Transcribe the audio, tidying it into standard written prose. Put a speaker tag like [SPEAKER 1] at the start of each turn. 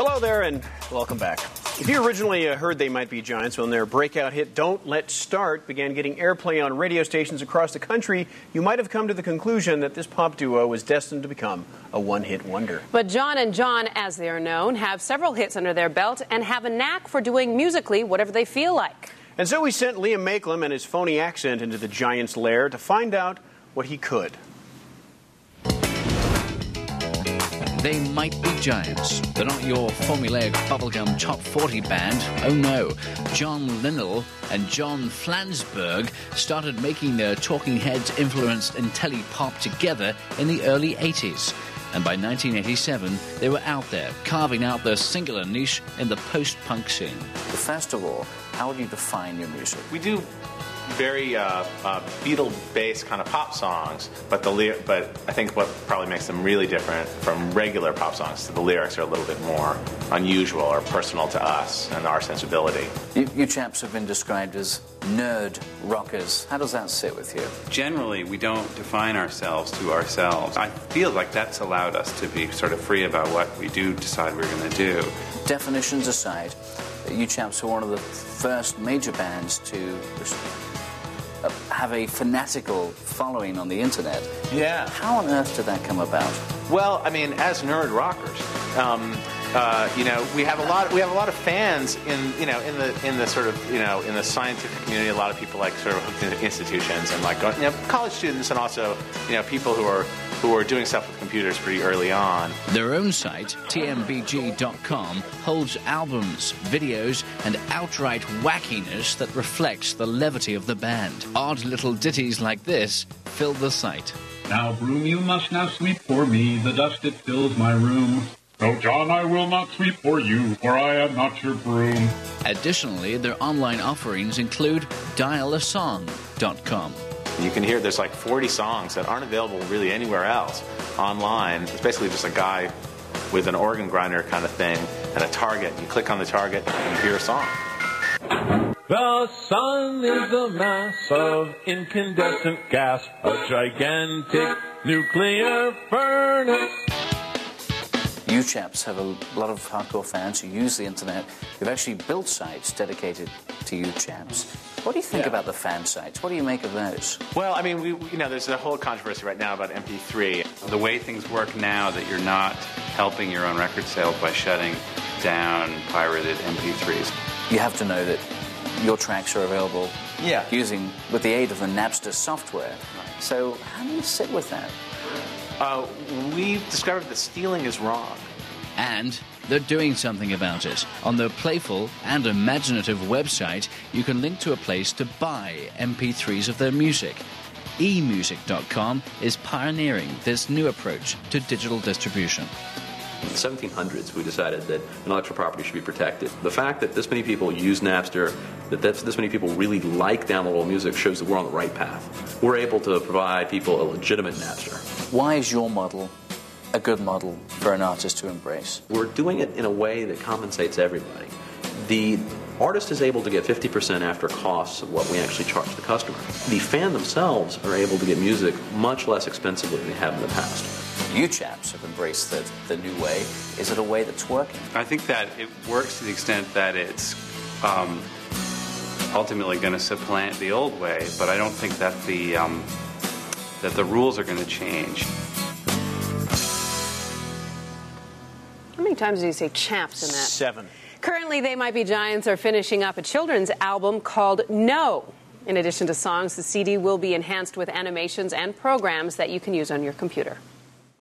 [SPEAKER 1] Hello there and welcome back. If you originally heard They Might Be Giants when their breakout hit Don't Let's Start began getting airplay on radio stations across the country, you might have come to the conclusion that this pop duo was destined to become a one-hit wonder.
[SPEAKER 2] But John and John, as they are known, have several hits under their belt and have a knack for doing musically whatever they feel like.
[SPEAKER 1] And so we sent Liam Makelem and his phony accent into the Giants' lair to find out what he could.
[SPEAKER 3] They Might Be Giants. They're not your formulaic bubblegum top 40 band. Oh no. John Linnell and John Flansburgh started making their Talking Heads-influenced intelli-pop together in the early 80s. And by 1987, they were out there, carving out their singular niche in the post-punk scene.
[SPEAKER 4] First of all, how would you define your music?
[SPEAKER 5] We do very Beatle-based kind of pop songs, but I think what probably makes them really different from regular pop songs, the lyrics are a little bit more unusual or personal to us and our sensibility.
[SPEAKER 4] You chaps have been described as nerd rockers. How does that sit with you?
[SPEAKER 6] Generally, we don't define ourselves to ourselves. I feel like that's allowed us to be sort of free about what we do decide we're going to do.
[SPEAKER 4] Definitions aside, you chaps were one of the first major bands to have a fanatical following on the internet.
[SPEAKER 5] Yeah.
[SPEAKER 4] How on earth did that come about?
[SPEAKER 5] Well, I mean, as nerd rockers, we have a lot of fans in the sort of in the scientific community. A lot of people like sort of hooked into institutions and like college students and also people who are doing stuff with computers pretty early on.
[SPEAKER 3] Their own site, tmbg.com, holds albums, videos, and outright wackiness that reflects the levity of the band. Odd little ditties like this fill the site.
[SPEAKER 7] Now, broom, you must now sweep for me, the dust it fills my room. No, John, I will not sweep for you, for I am not your broom.
[SPEAKER 3] Additionally, their online offerings include dialasong.com.
[SPEAKER 5] You can hear there's like 40 songs that aren't available really anywhere else online. It's basically just a guy with an organ grinder kind of thing and a target. You click on the target and you hear a song.
[SPEAKER 8] The sun is a mass of incandescent gas, a gigantic nuclear furnace.
[SPEAKER 4] You chaps have a lot of hardcore fans who use the internet. You've actually built sites dedicated to you chaps. What do you think about the fan sites? What do you make of those?
[SPEAKER 5] Well, I mean, there's a whole controversy right now about MP3.
[SPEAKER 6] The way things work now, that you're not helping your own record sales by shutting down pirated MP3s.
[SPEAKER 4] You have to know that your tracks are available with the aid of the Napster software. Right. So how do you sit with that?
[SPEAKER 5] We've discovered that stealing is wrong.
[SPEAKER 3] And they're doing something about it. On their playful and imaginative website, you can link to a place to buy MP3s of their music. emusic.com is pioneering this new approach to digital distribution.
[SPEAKER 9] In the 1700s, we decided that intellectual property should be protected. The fact that this many people use Napster, that this many people really like downloadable music, shows that we're on the right path. We're able to provide people a legitimate Napster.
[SPEAKER 4] Why is your model a good model for an artist to embrace?
[SPEAKER 9] We're doing it in a way that compensates everybody. The artist is able to get 50% after costs of what we actually charge the customer. The fan themselves are able to get music much less expensively than they have in the past.
[SPEAKER 4] You chaps have embraced the new way. Is it a way that's working?
[SPEAKER 6] I think that it works to the extent that it's ultimately going to supplant the old way, but I don't think that the rules are going to change.
[SPEAKER 2] How many times do you say chaps in that?
[SPEAKER 1] 7.
[SPEAKER 2] Currently, They Might Be Giants are finishing up a children's album called No. In addition to songs, the CD will be enhanced with animations and programs that you can use on your computer.